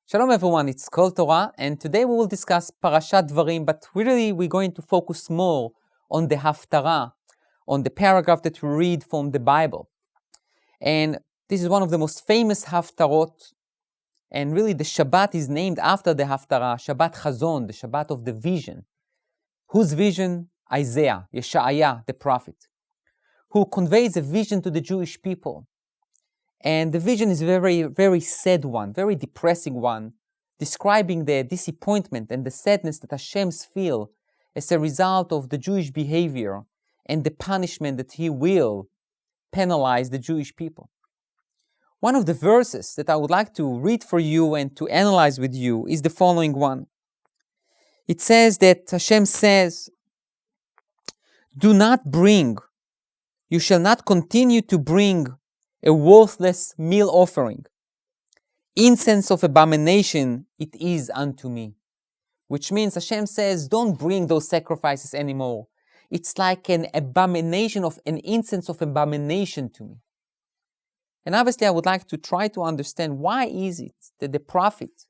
Shalom everyone, it's called Torah, and today we will discuss Parashat Devarim, but really we're going to focus more on the Haftarah, on the paragraph that we read from the Bible. And this is one of the most famous Haftarot, and really the Shabbat is named after the Haftarah, Shabbat Chazon, the Shabbat of the vision. Whose vision? Isaiah, Yeshaiah, the prophet, who conveys a vision to the Jewish people. And the vision is a very, very sad one, very depressing one, describing the disappointment and the sadness that Hashem's feel as a result of the Jewish behavior and the punishment that He will penalize the Jewish people. One of the verses that I would like to read for you and to analyze with you is the following one. It says that Hashem says, you shall not continue to bring a worthless meal offering. Incense of abomination it is unto me. Which means Hashem says, don't bring those sacrifices anymore. It's like an abomination of an incense of abomination to me. And obviously I would like to try to understand why is it that the prophet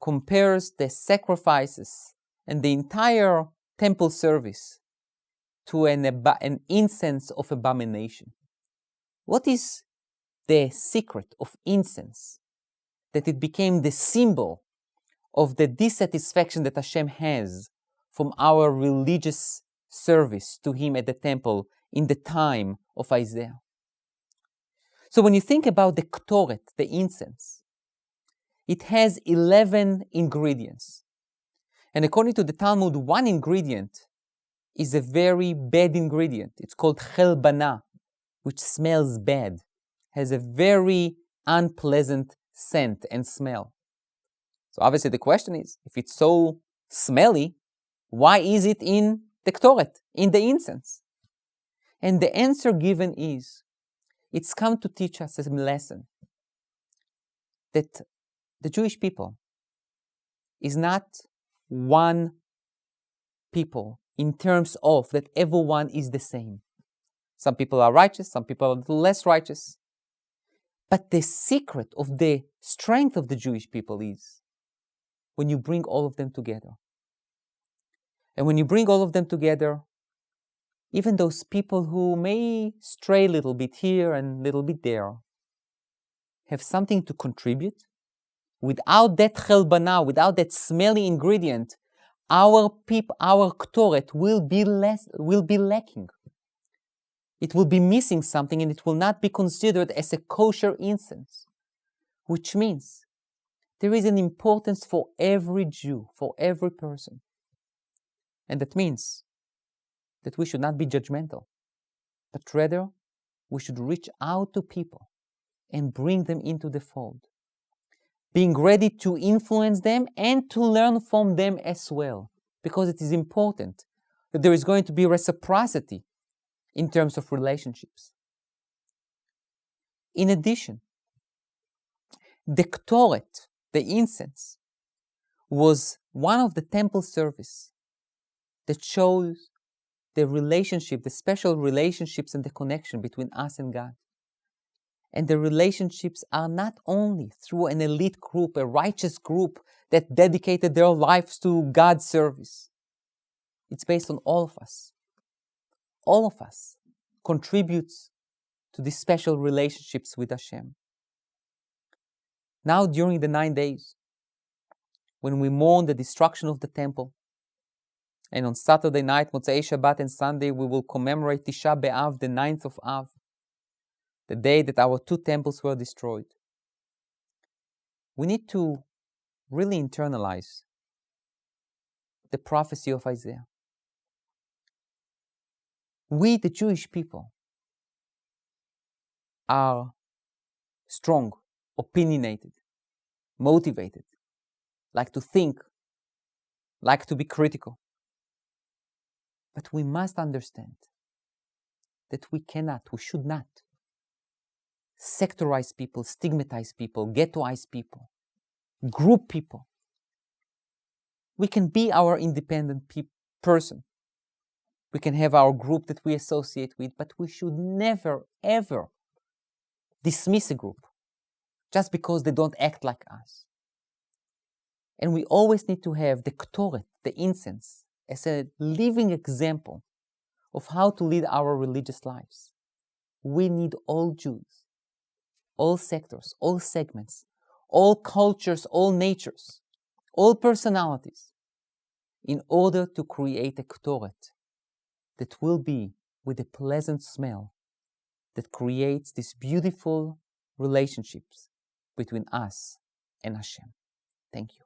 compares the sacrifices and the entire temple service to an incense of abomination. What is the secret of incense? That it became the symbol of the dissatisfaction that Hashem has from our religious service to Him at the temple in the time of Isaiah. So when you think about the Ktoret, the incense, it has 11 ingredients. And according to the Talmud, one ingredient is a very bad ingredient. It's called chelbana, which smells bad, has a very unpleasant scent and smell. So obviously the question is, if it's so smelly, why is it in the Ktoret, in the incense? And the answer given is, it's come to teach us a lesson that the Jewish people is not one people in terms of that everyone is the same. Some people are righteous, some people are a little less righteous. But the secret of the strength of the Jewish people is when you bring all of them together. And when you bring all of them together, even those people who may stray a little bit here and a little bit there, have something to contribute. Without that chelbana, without that smelly ingredient, our Ktoret will be lacking. It will be missing something and it will not be considered as a kosher incense. Which means there is an importance for every Jew, for every person. And that means that we should not be judgmental, but rather we should reach out to people and bring them into the fold, being ready to influence them and to learn from them as well, because it is important that there is going to be reciprocity in terms of relationships. In addition, the Ktoret, the incense, was one of the temple service that shows the relationship, the special relationships and the connection between us and God. And the relationships are not only through an elite group, a righteous group that dedicated their lives to God's service. It's based on all of us. All of us contributes to these special relationships with Hashem. Now, during the 9 days, when we mourn the destruction of the temple, and on Saturday night, Motzei Shabbat and Sunday, we will commemorate Tisha B'Av, the 9th of Av, the day that our 2 temples were destroyed. We need to really internalize the prophecy of Isaiah. We, the Jewish people, are strong, opinionated, motivated, like to think, like to be critical. But we must understand that we should not sectorize people, stigmatize people, ghettoize people, group people. We can be our independent person. We can have our group that we associate with, but we should never, ever dismiss a group just because they don't act like us. And we always need to have the ktoret, the incense, as a living example of how to lead our religious lives. We need all Jews, all sectors, all segments, all cultures, all natures, all personalities, in order to create a ktoret that will be with a pleasant smell that creates these beautiful relationships between us and Hashem. Thank you.